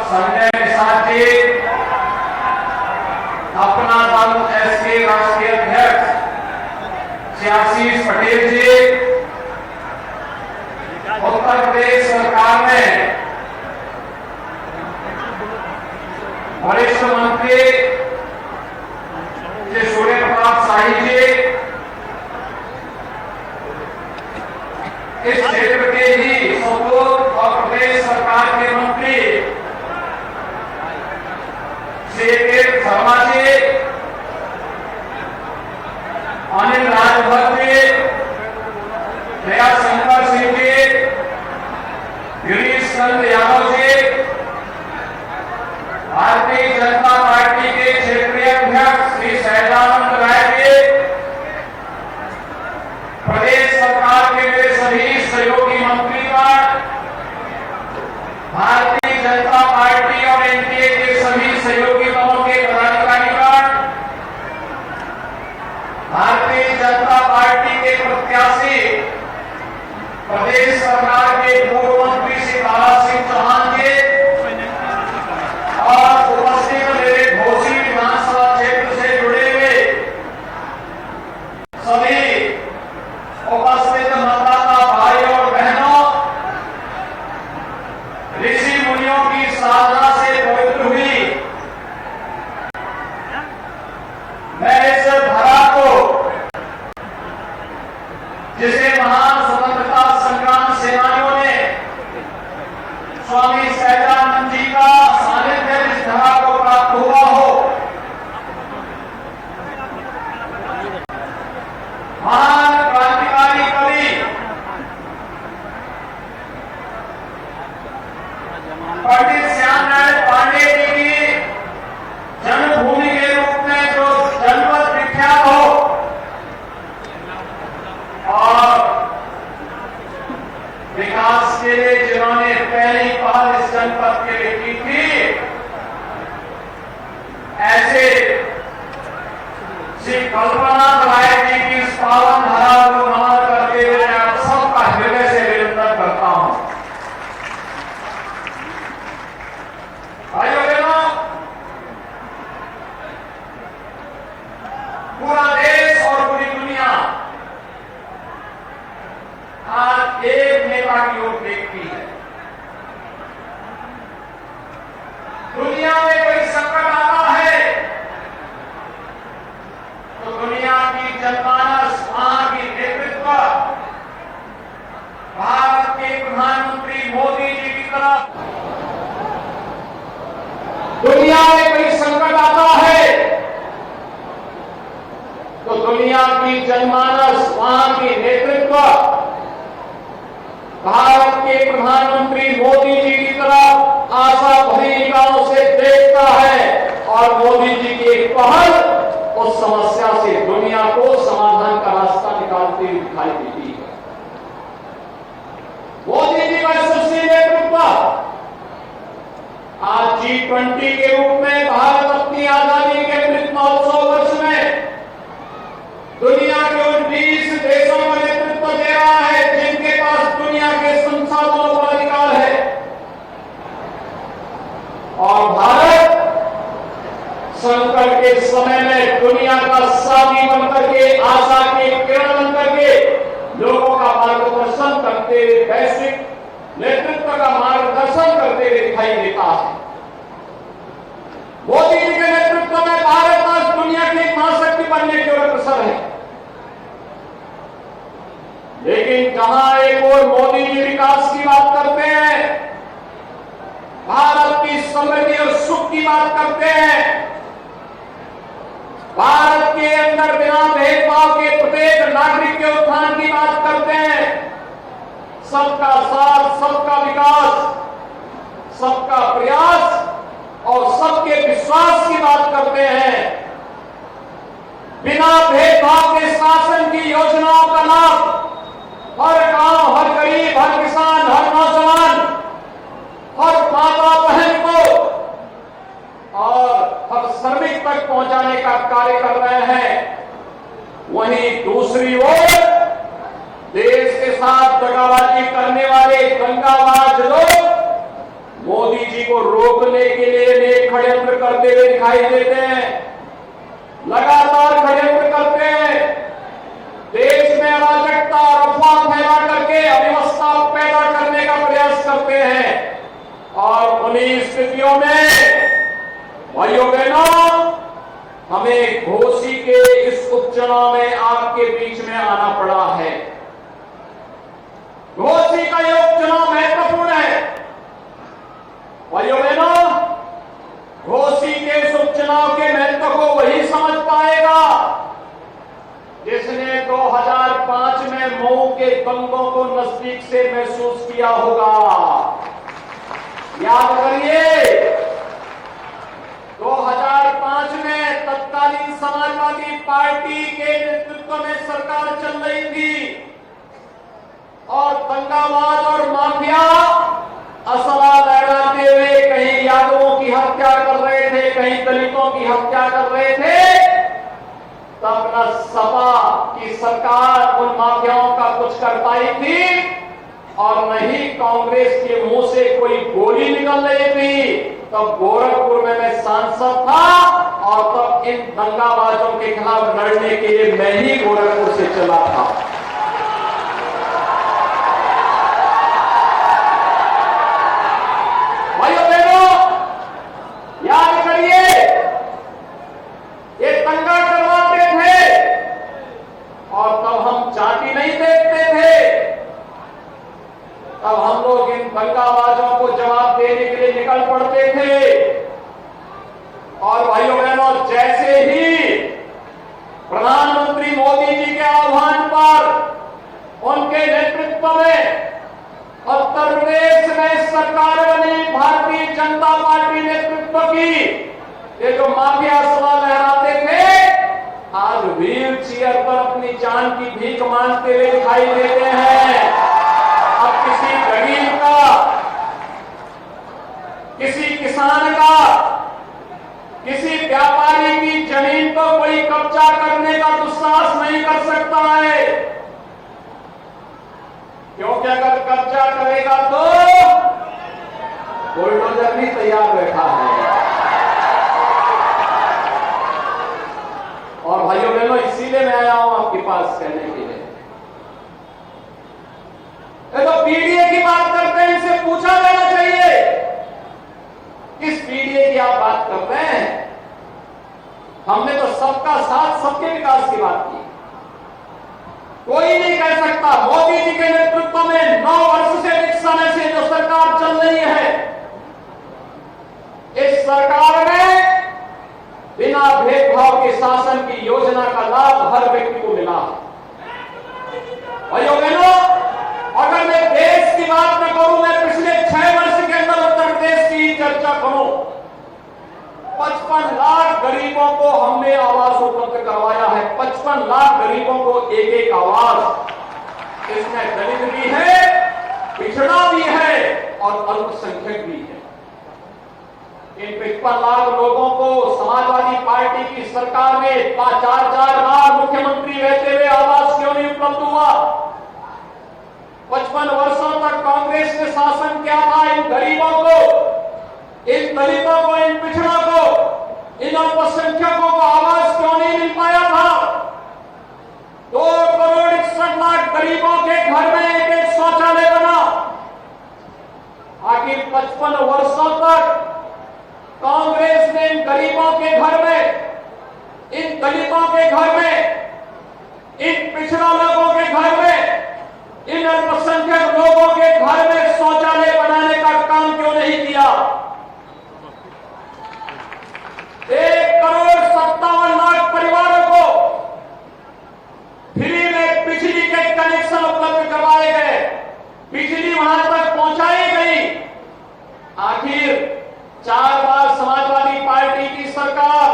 संजय निषाद जी, अपना दल एसके राष्ट्रीय अध्यक्ष श्री आशीष पटेल जी, उत्तर प्रदेश सरकार में वरिष्ठ मंत्री श्री सूर्य प्रताप शाही जी, इस क्षेत्र के ही सपूत और प्रदेश सरकार के मंत्री श्री के शर्मा जी, अनिल राजभर जी, दया शंकर सिंह जी, गिरीश चंद्र यादव जी, भारतीय जनता पार्टी के क्षेत्रीय अध्यक्ष श्री सहजानंद राय जी, प्रदेश सरकार के मेरे सभी सहयोगी मंत्रीगण, भारतीय जनता पार्टी और एनडीए के सभी सहयोगी दलों के पदाधिकारीगण, भारतीय जनता पार्टी के प्रत्याशी प्रदेश सरकार के पूर्व मंत्री श्री बाला सिंह चौहान जी और उपस्थित मेरे घोसी विधानसभा क्षेत्र से जुड़े हुए सभी उपस्थित मतदाता भाई और बहनों, ऋषि मुनियों की साधना से पवित्र हुई मैं इस धरा को, जिसे महान स्वतंत्रता संग्राम सेनानियों ने स्वामी सहजानंद जी का सानिध्य इस धरा को प्राप्त हुआ हो, महान क्रांतिकारी कवि पंडित श्याम नारायण पांडे जी की जन्मभूमि के रूप में जो जनपद विख्यात हो और विकास के लिए जिन्होंने पहली पहल इस जनपद के लिए की थी, ऐसे श्री कल्पना राय जी की इस पावन धरा को नमन करते हुए मैं आप सबका हृदय से अभिनंदन करता हूं। भाइयों बहनों, पूरा देश और पूरी दुनिया आज एक नेता की ओर देखती है। दुनिया में कोई संकट आता है तो दुनिया की जनमानस, वहां की नेतृत्व भारत के प्रधानमंत्री मोदी जी की तरफ, दुनिया में कोई संकट आता है तो दुनिया की जनमानस, वहां की नेतृत्व भारत के प्रधानमंत्री मोदी जी की तरफ आशा भरी निगाहों से देखता है और मोदी जी की एक पहल उस समस्या से दुनिया को समाधान का रास्ता निकालती हुई दिखाई देती है। मोदी जी का यशस्वी नेतृत्व आज G20 के रूप में भारत अपनी आजादी के अमृत महोत्सव वर्ष में दुनिया के उन 20 देशों का नेतृत्व दे रहा है जिनके पास दुनिया के संसाधनों का अधिकार है, और भारत संकट के समय में दुनिया का साथी बनकर के, आशा के किरण बनकर के लोगों का मार्गदर्शन करते हुए, वैश्विक नेतृत्व का मार्गदर्शन करते हुए दिखाई देता है। मोदी जी के नेतृत्व में भारत आज दुनिया की एक महाशक्ति बनने की ओर अग्रसर है। लेकिन जहां एक ओर मोदी जी विकास की बात करते हैं, भारत की समृद्धि और सुख की बात करते हैं, भारत के अंदर बिना भेदभाव के प्रत्येक नागरिक के उत्थान की बात करते हैं, सबका साथ, सबका विकास, सबका प्रयास और सबके विश्वास की बात करते हैं, बिना भेदभाव के शासन की योजनाओं का लाभ हर गांव, हर गरीब, हर किसान, हर नौजवान, हर माता बहन को और हर श्रमिक तक पहुंचाने का कार्य कर रहे हैं। वहीं दूसरी ओर देश के साथ दगाबाजी करने वाले दंगाबाज लोग मोदी जी को रोकने के लिए अनेक षड्यंत्र करते हुए दिखाई देते हैं, लगातार षड्यंत्र करते हैं, देश में अराजकता और अफवाह फैला करके अव्यवस्था पैदा करने का प्रयास करते हैं। और उन्हीं स्थितियों में भाइयों बहनों, हमें घोसी के इस उपचुनाव में आपके बीच में आना पड़ा है। घोसी का ये उपचुनाव महत्वपूर्ण है भाइयों बहनों। घोसी के इस उपचुनाव के महत्व को वही समझ पाएगा जिसने 2005 में मऊ के दंगों को नजदीक से महसूस किया होगा। याद करिए, 2005 में तत्कालीन समाजवादी पार्टी के नेतृत्व में सरकार चल रही थी और दंगाबाज और माफिया असला लहराते हुए कहीं यादवों की हत्या कर रहे थे, कहीं दलितों की हत्या कर रहे थे। तब न सपा की सरकार उन माफियाओं का कुछ कर पाई थी और न ही कांग्रेस के मुंह से कोई गोली निकल रही थी। तब गोरखपुर में मैं सांसद था और तब इन दंगाबाजों के खिलाफ लड़ने के लिए मैं ही गोरखपुर से चला था। भाइयों बहनों, याद करिए, ये दंगा करवाते थे और तब हम चाटी नहीं देखते थे। तब हम लोग इन दंगाबाजों को जवाब देने के लिए निकल पड़ते थे। और भाइयों बहनों, जैसे ही प्रधानमंत्री मोदी जी के आह्वान पर उनके नेतृत्व में उत्तर प्रदेश में सरकार बनी, भारतीय जनता पार्टी नेतृत्व की, ये जो माफिया सवा लहराते थे आज व्हील चेयर पर अपनी जान की भीख मांगते हुए दिखाई देते हैं। अब किसी गरीब का, किसी किसान का, किसी व्यापारी की जमीन पर कोई कब्जा करने का दुस्साहस नहीं कर सकता है, क्योंकि अगर कब्जा करेगा तो बुलडोजर भी तैयार बैठा है। और भाइयों बहनों, इसीलिए मैं आया हूं आपके पास कहने के लिए। ये तो पीडीए की बात करते हैं, इनसे पूछा जाना चाहिए किस पीडीए की आप बात कर रहे हैं। हमने तो सबका साथ, सबके विकास की बात की। कोई नहीं कह सकता, मोदी जी के नेतृत्व में 9 वर्ष से अधिक समय से जो सरकार चल रही है, इस सरकार में बिना भेदभाव के शासन की योजना का लाभ हर व्यक्ति को मिला। भाइयों बहनों, अगर मैं देश की बात न करूं, मैं पिछले 6 वर्ष के अंदर उत्तर प्रदेश की चर्चा करूं, 55 लाख गरीबों को हमने आवास उपलब्ध करवाया है। 55 लाख गरीबों को एक एक आवास। इसमें दलित भी है, पिछड़ा भी है और अल्पसंख्यक भी है। इन 55 लाख लोगों को समाजवादी पार्टी की सरकार में 4 बार मुख्यमंत्री रहते हुए आवास क्यों नहीं उपलब्ध हुआ? 55 वर्षों तक कांग्रेस ने शासन किया था। इन गरीबों को, इन दलितों को, इन पिछड़ों को, इन अल्पसंख्यकों को आवास क्यों नहीं मिल पाया था? 2 करोड़ 61 लाख गरीबों के घर में एक एक शौचालय बना। आखिर 55 वर्षों तक कांग्रेस ने इन गरीबों के घर में, इन दलितों के घर में, इन पिछड़ा लोगों के घर में, इन अल्पसंख्यक लोगों के घर में शौचालय बनाने का काम क्यों नहीं किया? 1 करोड़ 57 लाख परिवारों को फ्री में बिजली के कनेक्शन उपलब्ध करवाए गए, बिजली वहां तक पहुंचाई गई। आखिर 4 बार समाजवादी पार्टी की सरकार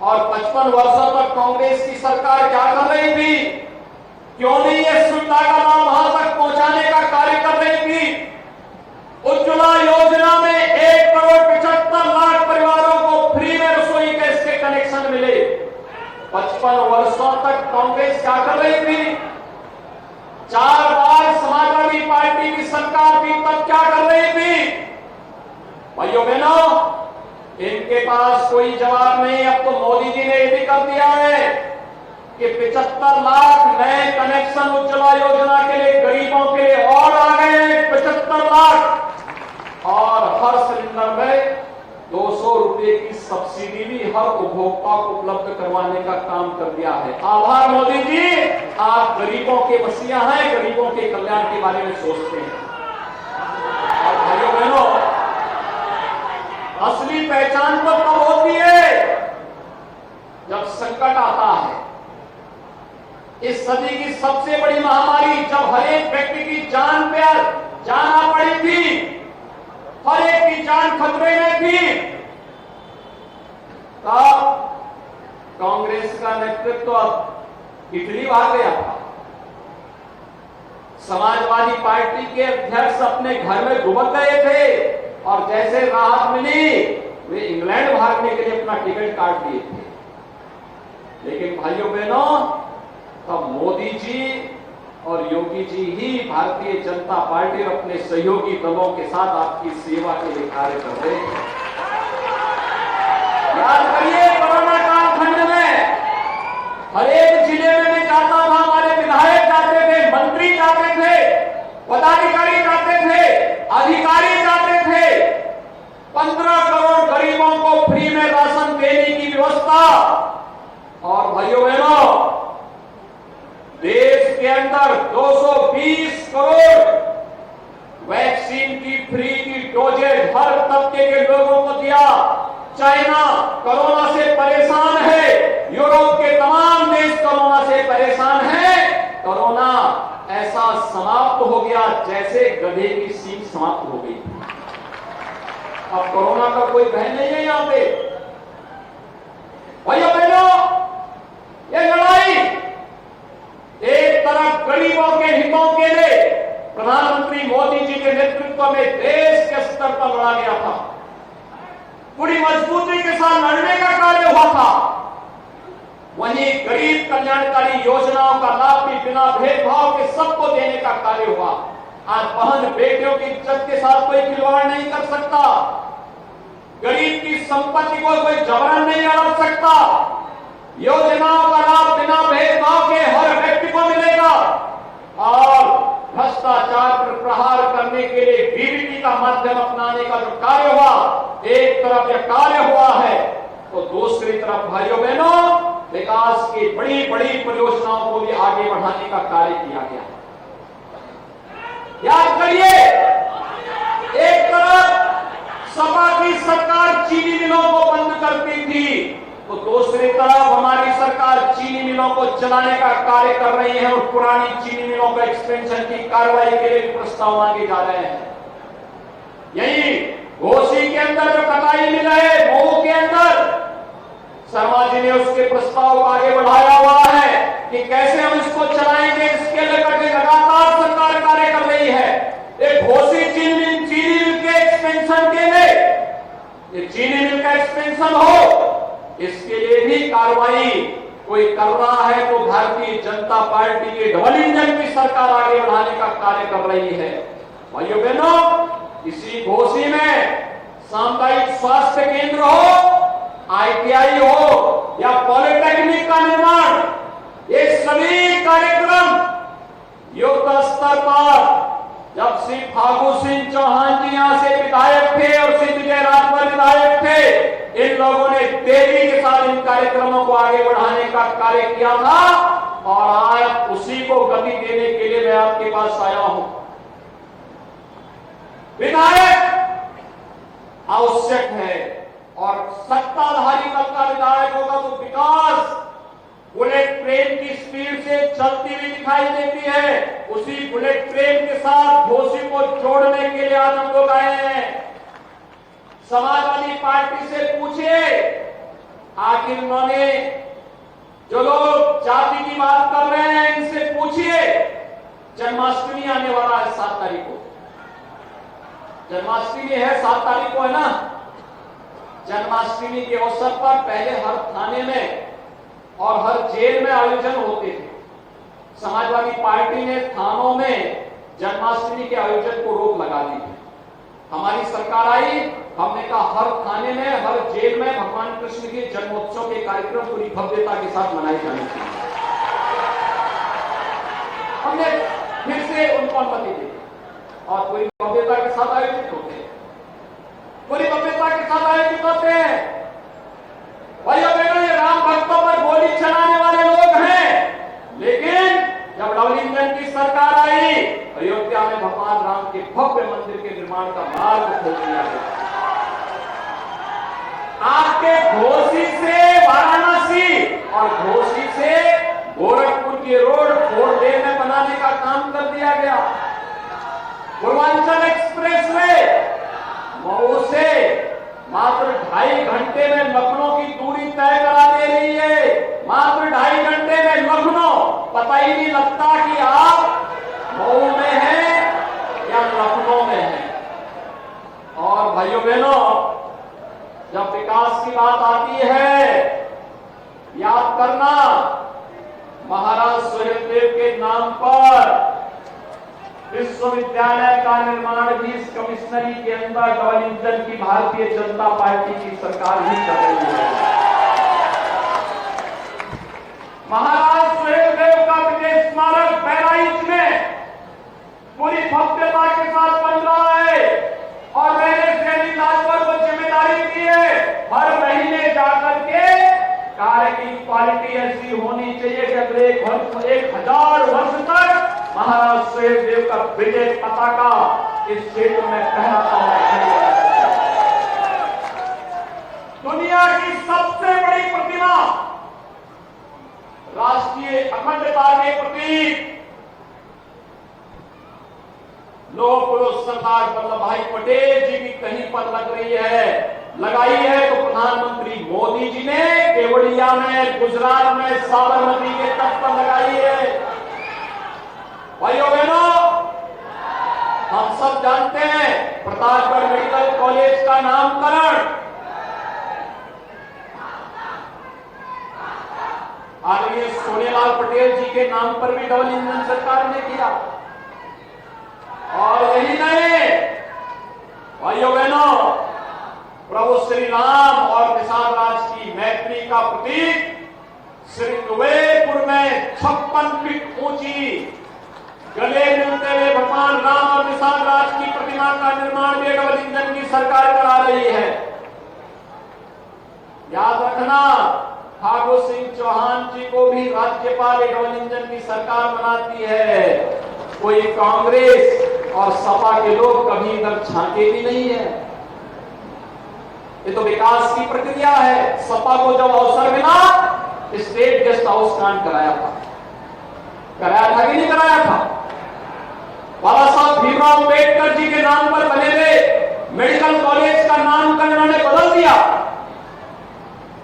और 55 वर्षों तक कांग्रेस की सरकार क्या कर रही थी? क्यों नहीं ये सुविधा का लाभ वहां तक पहुंचाने का कार्य कर रही थी? उज्ज्वला योजना में 1 करोड़ 75 लाख परिवारों को फ्री में रसोई गैस के कनेक्शन मिले। 55 वर्षों तक कांग्रेस क्या कर रही थी? 4 बार समाजवादी पार्टी की सरकार भी तब क्या कर रही थी? भाइयों बहनों, इनके पास कोई जवाब नहीं। अब तो मोदी जी ने यह भी कर दिया है कि 75 लाख नए कनेक्शन उज्ज्वला योजना के लिए गरीबों के लिए और आ गए हैं, 75 लाख। और हर सिलेंडर में 200 रुपए की सब्सिडी भी हर उपभोक्ता को उपलब्ध करवाने का काम कर दिया है। आभार मोदी जी, आप गरीबों के मसीहा हैं, गरीबों के कल्याण के बारे में सोचते हैं। और भाइयों बहनों, असली पहचान तो तब होती है जब संकट आता है। इस सदी की सबसे बड़ी महामारी जब हर एक व्यक्ति की जान पे जाना पड़ी थी, हर एक की जान खतरे में थी, तब कांग्रेस का नेतृत्व इटली भाग गया था। समाजवादी पार्टी के अध्यक्ष अपने घर में दुबक गए थे और जैसे राहत मिली वे इंग्लैंड भागने के लिए अपना टिकट काट दिए थे। लेकिन भाइयों बहनों, तब मोदी जी और योगी जी ही भारतीय जनता पार्टी और अपने सहयोगी दलों के साथ आपकी सेवा के लिए कार्य कर रहे हैं। याद करिए, कोरोना कालखंड में हर एक जिले में मैं जाता था, हमारे विधायक जाते थे, मंत्री जाते थे, पदाधिकारी जाते थे, अधिकारी जाते थे। 15 करोड़ गरीबों को फ्री में राशन देने की व्यवस्था। और भाइयों बहनों, देश के अंदर 220 करोड़ वैक्सीन की फ्री की डोजेज हर तबके के लोगों को दिया। चाइना कोरोना से परेशान है, यूरोप के तमाम देश कोरोना से परेशान है। कोरोना ऐसा समाप्त हो गया जैसे गधे की सींग समाप्त हो गई। अब कोरोना का कोई बहन नहीं है यहां पे। भाइयों बहनों, ये लड़ाई एक तरफ गरीबों के हितों के लिए प्रधानमंत्री मोदी जी के नेतृत्व में देश के स्तर पर लड़ा गया था, पूरी मजबूती के साथ लड़ने का कार्य हुआ था। वहीं गरीब कल्याणकारी योजनाओं का लाभ भी बिना भेदभाव के सबको देने का कार्य हुआ। आज बहन बेटियों की इज्जत के साथ कोई खिलवाड़ नहीं कर सकता, गरीब की संपत्ति को कोई जबरन नहीं हड़प सकता। योजनाओं का लाभ बिना भेदभाव के हर व्यक्ति को मिलेगा। और भ्रष्टाचार पर प्रहार करने के लिए डीबीटी का माध्यम अपनाने का जो कार्य हुआ, एक तरफ यह कार्य हुआ है तो दूसरी तरफ भाइयों बहनों विकास की बड़ी बड़ी परियोजनाओं को भी आगे बढ़ाने का कार्य किया गया। याद करिए, एक तरफ सपा की सरकार चीनी मिलों को बंद करती थी, तो दूसरी तरफ हमारी सरकार चीनी मिलों को चलाने का कार्य कर रही है और पुरानी चीनी मिलों का एक्सपेंशन की कार्रवाई के लिए प्रस्ताव मांगे जा रहे हैं। यही घोसी के अंदर जो कटाई मिल है, मऊ के अंदर शर्मा जी ने उसके प्रस्ताव को आगे बढ़ाया हुआ है कि कैसे हम इसको चलाएंगे। इसके लेकर के लगातार सरकार कार्य कर रही है। एक घोसी चीनी मिल के एक्सपेंशन के लिए, ये चीनी मिल का एक्सपेंशन हो, इसके लिए भी कार्रवाई कोई कर रहा है तो भारतीय जनता पार्टी के डबल इंजन की सरकार आगे बढ़ाने का कार्य कर रही है। भाइयों बहनों, इसी घोसी में सामुदायिक स्वास्थ्य केंद्र हो, ITI हो या पॉलिटेक्निक का निर्माण, ये सभी कार्यक्रम युद्ध स्तर पर जब श्री फागू सिंह चौहान जी यहां से विधायक थे और श्री विजय राजभर विधायक थे, इन लोगों ने तेजी के साथ इन कार्यक्रमों को आगे बढ़ाने का कार्य किया था। और आज उसी को गति देने के लिए मैं आपके पास आया हूं। विधायक आवश्यक है और सत्ताधारी दल का विधायक होगा तो विकास बुलेट ट्रेन की स्पीड से चलती हुई दिखाई देती है। उसी बुलेट ट्रेन के साथ घोसी को जोड़ने के लिए आज हम लोग आए हैं। समाजवादी पार्टी से पूछिए, आखिर उन्होंने जो लोग जाति की बात कर रहे हैं इनसे पूछिए, जन्माष्टमी आने वाला है 7 तारीख को। जन्माष्टमी है 7 तारीख को, है ना। जन्माष्टमी के अवसर पर पहले हर थाने में और हर जेल में आयोजन होते थे। समाजवादी पार्टी ने थानों में जन्माष्टमी के आयोजन को रोक लगा दी थी। हमारी सरकार आई हमने कहा हर थाने में, हर जेल में भगवान कृष्ण के जन्मोत्सव के कार्यक्रम पूरी भव्यता के साथ मनाए जाने चाहिए। हमने फिर से उनको अनुमति दी और पूरी भव्यता के साथ आयोजित होते हैं, पूरी भव्यता के साथ आयोजित होते हैं। भाइयों बहनों, ये राम भक्तों पर गोली चलाने वाले लोग हैं, लेकिन जब डबल इंजन की सरकार आई, अयोध्या में भगवान राम के भव्य मंदिर के निर्माण का मार्ग खोल दिया गया। आपके घोसी से वाराणसी और घोसी से गोरखपुर की रोड 4 लेन में बनाने का काम कर दिया गया। पूर्वांचल एक्सप्रेस वे मऊ से मात्र 2.5 घंटे में लखनऊ की दूरी तय करा दे रही है। मात्र 2.5 घंटे में लखनऊ, पता ही नहीं लगता कि आप मऊ में हैं या लखनऊ में हैं। और भाइयों बहनों, जब विकास की बात आती है, याद करना, महाराज सुहेलदेव के नाम पर विश्वविद्यालय का निर्माण भी इस कमिश्नरी के अंदर डबल इंजन की भारतीय जनता पार्टी की सरकार ही कर रही है। महाराज सुहेलदेव का विजय स्मारक बहराइच में पूरी भव्यता के साथ बन रहा है और मैंने श्रेणी लाजपत को जिम्मेदारी दी है, हर महीने जाकर के कार्य की क्वालिटी ऐसी होनी चाहिए कि अगले 1000 वर्ष तक महाराज सुहेलदेव का विजय पताका इस क्षेत्र में फहराता हुआ। दुनिया की सबसे बड़ी प्रतिमा, राष्ट्रीय अखंडता के प्रतीक लोह पुरुष सरदार वल्लभ भाई पटेल जी की कहीं पर लग रही है, लगाई है तो प्रधानमंत्री मोदी जी ने केवड़िया में, गुजरात में, साबरमती के तट पर लगाई है। भाइयों बहनों, हम सब जानते हैं प्रतापगढ़ मेडिकल कॉलेज का नामकरण आदरणीय सोनेलाल पटेल जी के नाम पर भी डबल इंजन सरकार ने किया। और यही नहीं भाइयों बहनों, प्रभु श्री राम और निषाद राज की मैत्री का प्रतीक श्री कुबेरपुर में 56 फीट ऊंची गले मिलते हुए भगवान राम और निषाद राज की प्रतिमा का निर्माण भी डबल इंजन की सरकार करा रही है। याद रखना, ठाकुर सिंह चौहान जी को भी राज्यपाल डबल इंजन की सरकार बनाती है। कोई कांग्रेस और सपा के लोग कभी इधर झांके भी नहीं है। ये तो विकास की प्रक्रिया है। सपा को जब अवसर मिला, स्टेट गेस्ट हाउस कांड कराया था कि नहीं कराया था? बाबा साहब भीमराव अम्बेडकर जी के नाम पर बने हुए मेडिकल कॉलेज का नामकरण उन्होंने बदल दिया।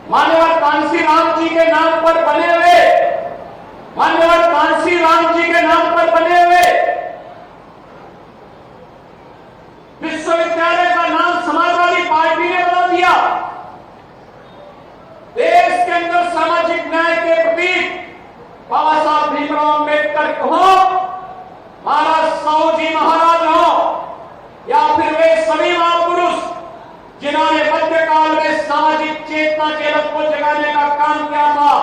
मान्यवर कांसी राम जी के नाम पर बने हुए, मान्यवर कांसी राम जी के नाम पर बने हुए विश्वविद्यालय का नाम समाजवादी पार्टी ने बदल दिया। देश के अंदर सामाजिक न्याय के प्रतीक बाबा साहब भीमराव अम्बेडकर हो, महाराज साहू जी महाराज हो, या फिर वे सभी महापुरुष जिन्होंने मध्यकाल में सामाजिक चेतना के लत को जगाने का काम किया था।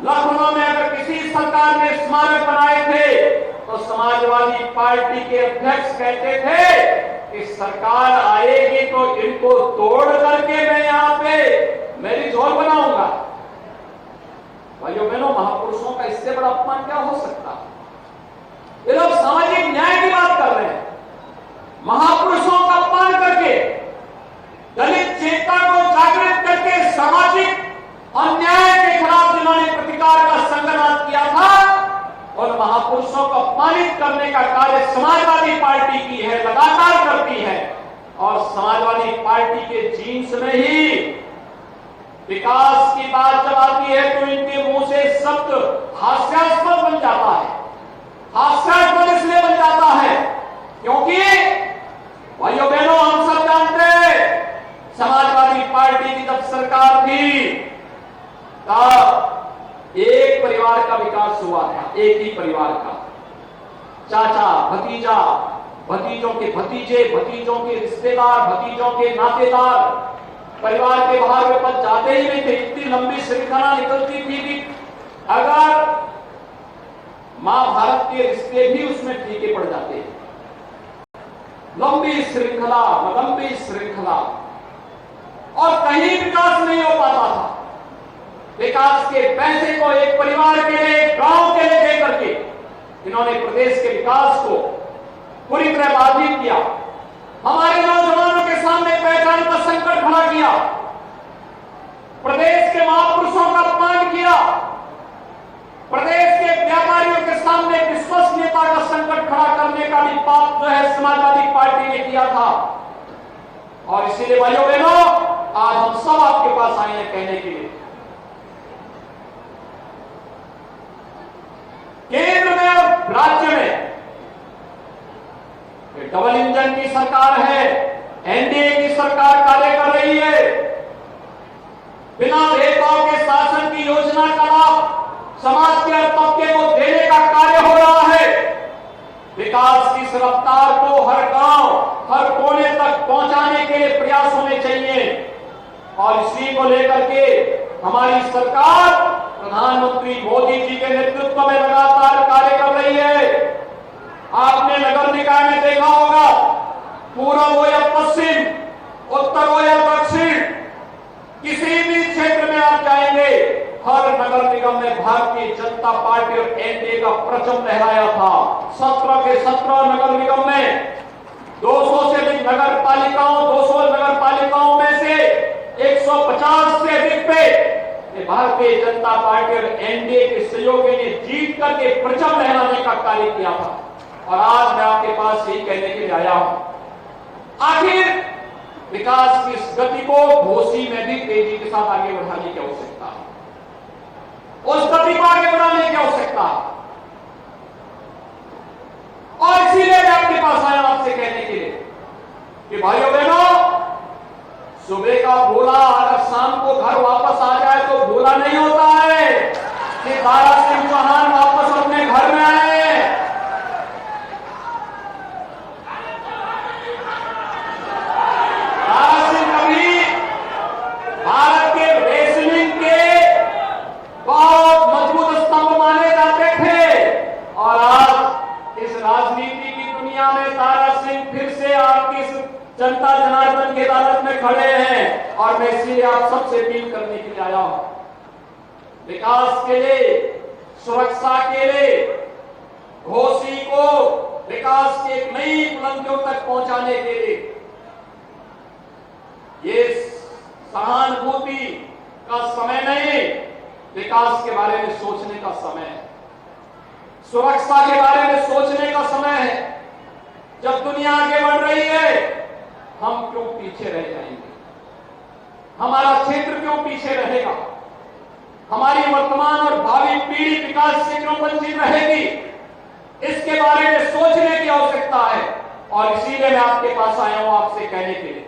लखनऊ में अगर किसी सरकार ने स्मारक बनाए थे तो समाजवादी पार्टी के अध्यक्ष कहते थे कि सरकार आएगी तो इनको तोड़ करके मैं यहां पे मैरिज हॉल बनाऊंगा। भाइयों बहनों, महापुरुषों का इससे बड़ा अपमान क्या हो सकता है? ये लोग सामाजिक न्याय की बात कर रहे हैं, महापुरुषों का अपमान करके, दलित चेतना को जागृत करके, सामाजिक अन्याय के खिलाफ जिन्होंने प्रतिकार का संग्राम किया था, और महापुरुषों को अपमानित करने का कार्य समाजवादी पार्टी की है, लगातार करती है। और समाजवादी पार्टी के जीन्स में ही विकास की बात जब आती है तो इनके मुंह से शब्द हास्यास्पद बन जाता है। हास्यास्पद इसलिए बन जाता है क्योंकि भाइयों बहनों, हम सब जानते हैं समाजवादी पार्टी की जब सरकार थी तब एक परिवार का विकास हुआ था, एक ही परिवार का, चाचा भतीजा भतीजों के भतीजे, भतीजों के रिश्तेदार, भतीजों के नातेदार परिवार के बाहर वे पद जाते ही नहीं थे। इतनी लंबी श्रृंखला निकलती थी कि अगर महाभारत के रिश्ते भी उसमें फीके पड़ जाते। लंबी श्रृंखला, लंबी श्रृंखला, और कहीं विकास नहीं हो पाता था। विकास के पैसे को एक परिवार के लिए, एक गांव के लिए देकर के इन्होंने प्रदेश के विकास को पूरी तरह बाधित किया। हमारे नौजवानों के सामने पहचान का संकट खड़ा किया, प्रदेश के महापुरुषों का अपमान किया, प्रदेश के व्यापारियों के सामने विश्वसनीयता का संकट खड़ा करने का भी पाप जो है समाजवादी पार्टी ने किया था। और इसीलिए भाइयों बहनों, आज हम सब आपके पास आए हैं कहने के लिए, केंद्र में और राज्य में डबल इंजन की सरकार है, एनडीए की सरकार कार्य कर रही है। बिना भेदभाव के शासन की योजना का लाभ समाज के हर तबके को देने का कार्य हो रहा है। विकास की इस रफ्तार को हर गांव, हर कोने तक पहुंचाने के लिए प्रयास होने चाहिए। और इसी को लेकर के हमारी सरकार प्रधानमंत्री मोदी जी के नेतृत्व में लगातार कार्य कर रही है। आपने नगर निकाय में देखा होगा, पूर्व हो या पश्चिम, उत्तर हो या दक्षिण, किसी भी क्षेत्र में आप जाएंगे, हर नगर निगम में भारतीय जनता पार्टी और एनडीए का परचम लहराया था। 17 के 17 नगर निगम में 200 से अधिक नगर पालिकाओं, 200 नगर पालिकाओं में से 150 से अधिक पे भारतीय जनता पार्टी और एनडीए के सहयोगी ने जीत करके परचम लहराने का कार्य किया था। और आज मैं आपके पास यही कहने के लिए आया हूं, आखिर विकास की इस गति को घोसी में भी तेजी के साथ आगे बढ़ाने की आवश्यकता है। उस गति को आगे बढ़ाने की आवश्यकता है। और इसीलिए मैं आपके पास आया आपसे कहने के लिए कि भाइयों बहनों, सुबह का भोला अगर शाम को घर वापस आ जाए तो भोला नहीं होता है कि दारा सिंह चौहान वापस अपने घर में आए। दारा सिंह कभी भारत के रेसलिंग के बहुत मजबूत स्तंभ माने जाते थे। और आज इस राजनीति की दुनिया में दारा सिंह फिर से आपकी जनता जनार्दन की अदालत में खड़े हैं। और मैं इसलिए आप सबसे अपील करने के लिए आया हूं, विकास के लिए, सुरक्षा के लिए, घोसी को विकास के नई बुलंदियों तक पहुंचाने के लिए ये सहानुभूति का समय नहीं, विकास के बारे में सोचने का समय है, सुरक्षा के बारे में सोचने का समय है। जब दुनिया आगे बढ़ रही है, हम क्यों पीछे रह जाएंगे? हमारा क्षेत्र क्यों पीछे रहेगा? हमारी वर्तमान और भावी पीढ़ी विकास से क्यों वंचित रहेगी? इसके बारे में सोचने की आवश्यकता है। और इसीलिए मैं आपके पास आया हूं आपसे कहने के लिए,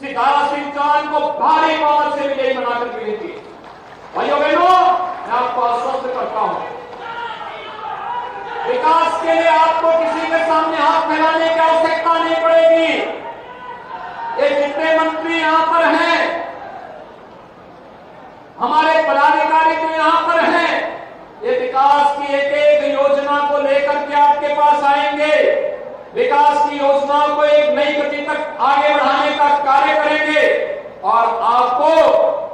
श्री दारा सिंह चौहान को भारी बहुमत से विजयी बनाकर भेजिए। भाइयों बहनों, मैं आपको आश्वस्त करता हूं, विकास के लिए आपको किसी के सामने हाथ फैलाने की आवश्यकता नहीं पड़ेगी। ये जितने मंत्री यहां पर हैं, हमारे पदाधिकारी जो यहां पर हैं, ये विकास की एक एक योजना को लेकर के आपके पास आएंगे, विकास की योजनाओं को एक नई गति तक आगे बढ़ाने का कार्य करेंगे और आपको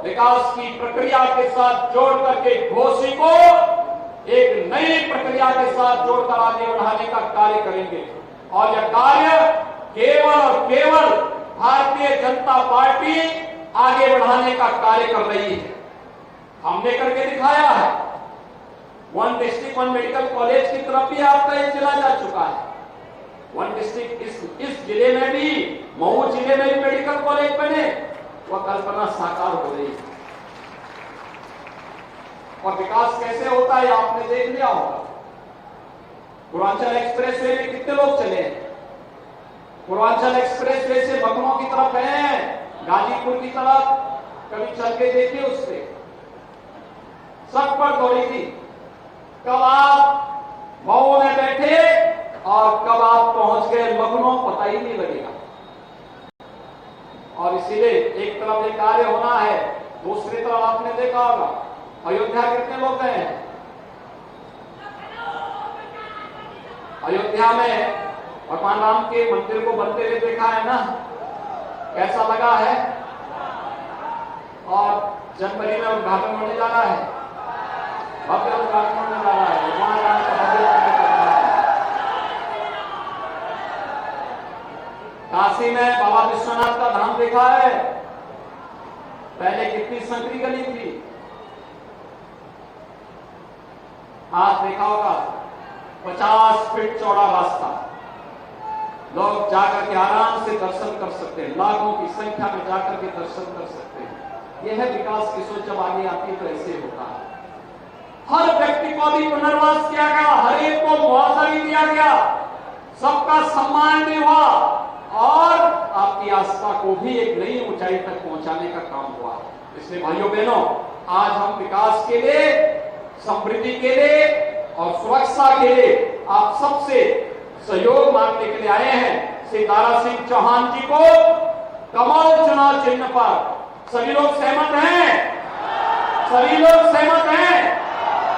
विकास की प्रक्रिया के साथ जोड़ करके घोसी को एक नई प्रक्रिया के साथ जोड़कर आगे बढ़ाने का कार्य करेंगे। और यह कार्य केवल और केवल भारतीय जनता पार्टी आगे बढ़ाने का कार्य कर रही है। हमने करके दिखाया है। 1 डिस्ट्रिक्ट 1 मेडिकल कॉलेज की तरफ भी आपका एक जिला जा चुका है। 1 डिस्ट्रिक्ट इस जिले में भी, मऊ जिले में भी मेडिकल कॉलेज बने, वह कल्पना साकार हो रही है। और विकास कैसे होता है आपने देख लिया होगा। पूर्वांचल एक्सप्रेसवे में कितने लोग चले हैं? पूर्वांचल एक्सप्रेसवे से लखनऊ की तरफ गए हैं, गाजीपुर की तरफ, कभी चल के देखिए, उससे सब पर दौड़ी थी। कब आप मऊ में बैठे और कब आप पहुंच गए लखनऊ पता ही नहीं लगेगा। और इसीलिए एक तरफ ये कार्य होना है, दूसरी तरफ आपने देखा होगा अयोध्या कितने लोग गए हैं। अयोध्या में भगवान राम के मंदिर को बनते हुए देखा है ना, कैसा लगा है। और जनवरी में उद्घाटन होने जा रहा है, भव्य उद्घाटन होने जा रहा है, भगवान राम का भव्य उद्घाटन करना है। काशी में बाबा विश्वनाथ का धाम देखा है, पहले कितनी संकरी गली थी, आज देखा होगा 50 फीट चौड़ा रास्ता, लोग जाकर के आराम से दर्शन कर सकते हैं, लाखों की संख्या में जाकर के दर्शन कर सकते हैं। यह है विकास की सोच, जब आगे आती तो ऐसे होता है। हर व्यक्ति को भी पुनर्वास किया गया, हर एक को मुआवजा भी दिया गया, सबका सम्मान भी हुआ और आपकी आस्था को भी एक नई ऊंचाई तक पहुंचाने का काम हुआ। इसलिए भाइयों बहनों, आज हम विकास के लिए, समृद्धि के लिए और सुरक्षा के लिए आप सबसे सहयोग मांगने के लिए आए हैं। श्री दारा सिंह चौहान जी को कमल चुनाव चिन्ह पर सभी लोग सहमत हैं? सभी लोग सहमत हैं?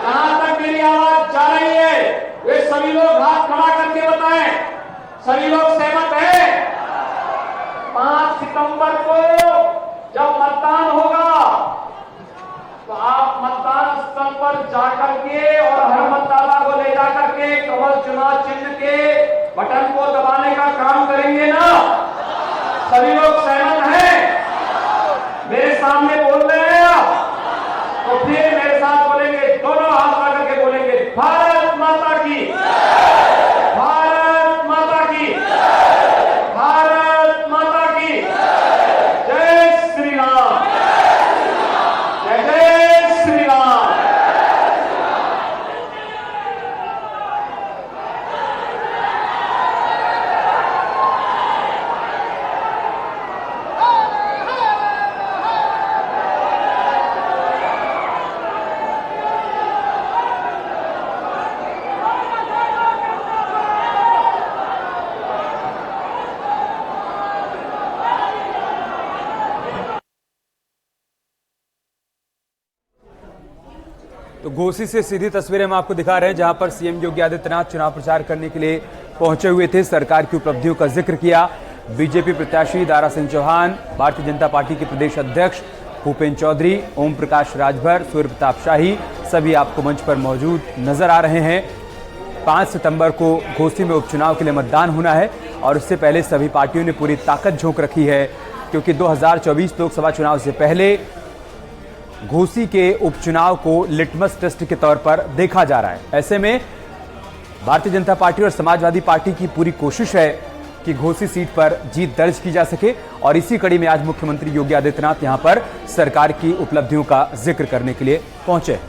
जहां तक मेरी आवाज जा रही है वे सभी लोग हाथ खड़ा करके बताएं, सभी लोग सहमत हैं? 5 सितंबर को जब मतदान होगा तो आप मतदान स्थल पर जाकर के और हर मतदाता को ले जाकर के कमल चुनाव चिन्ह के बटन को दबाने का काम करेंगे ना? सभी लोग सहमत हैं? मेरे सामने बोल रहे हैं आप, तो फिर मेरे साथ बोलेंगे, दोनों हाथ लगा के बोलेंगे, भारत माता की, भारत माता की, भारत माता की, जय श्री राम, जय जय श्री राम। तो घोसी से सीधी तस्वीरें हम आपको दिखा रहे हैं, जहां पर सीएम योगी आदित्यनाथ चुनाव प्रचार करने के लिए पहुंचे हुए थे। सरकार की उपलब्धियों का जिक्र किया। बीजेपी प्रत्याशी दारा सिंह चौहान, भारतीय जनता पार्टी के प्रदेश अध्यक्ष भूपेन्द्र चौधरी, ओम प्रकाश राजभर, सूर्य प्रताप शाही सभी आपको मंच पर मौजूद नजर आ रहे हैं। 5 सितंबर को घोसी में उपचुनाव के लिए मतदान होना है और उससे पहले सभी पार्टियों ने पूरी ताकत झोंक रखी है, क्योंकि 2024 लोकसभा चुनाव से पहले घोसी के उपचुनाव को लिटमस टेस्ट के तौर पर देखा जा रहा है। ऐसे में भारतीय जनता पार्टी और समाजवादी पार्टी की पूरी कोशिश है कि घोसी सीट पर जीत दर्ज की जा सके और इसी कड़ी में आज मुख्यमंत्री योगी आदित्यनाथ यहां पर सरकार की उपलब्धियों का जिक्र करने के लिए पहुंचे।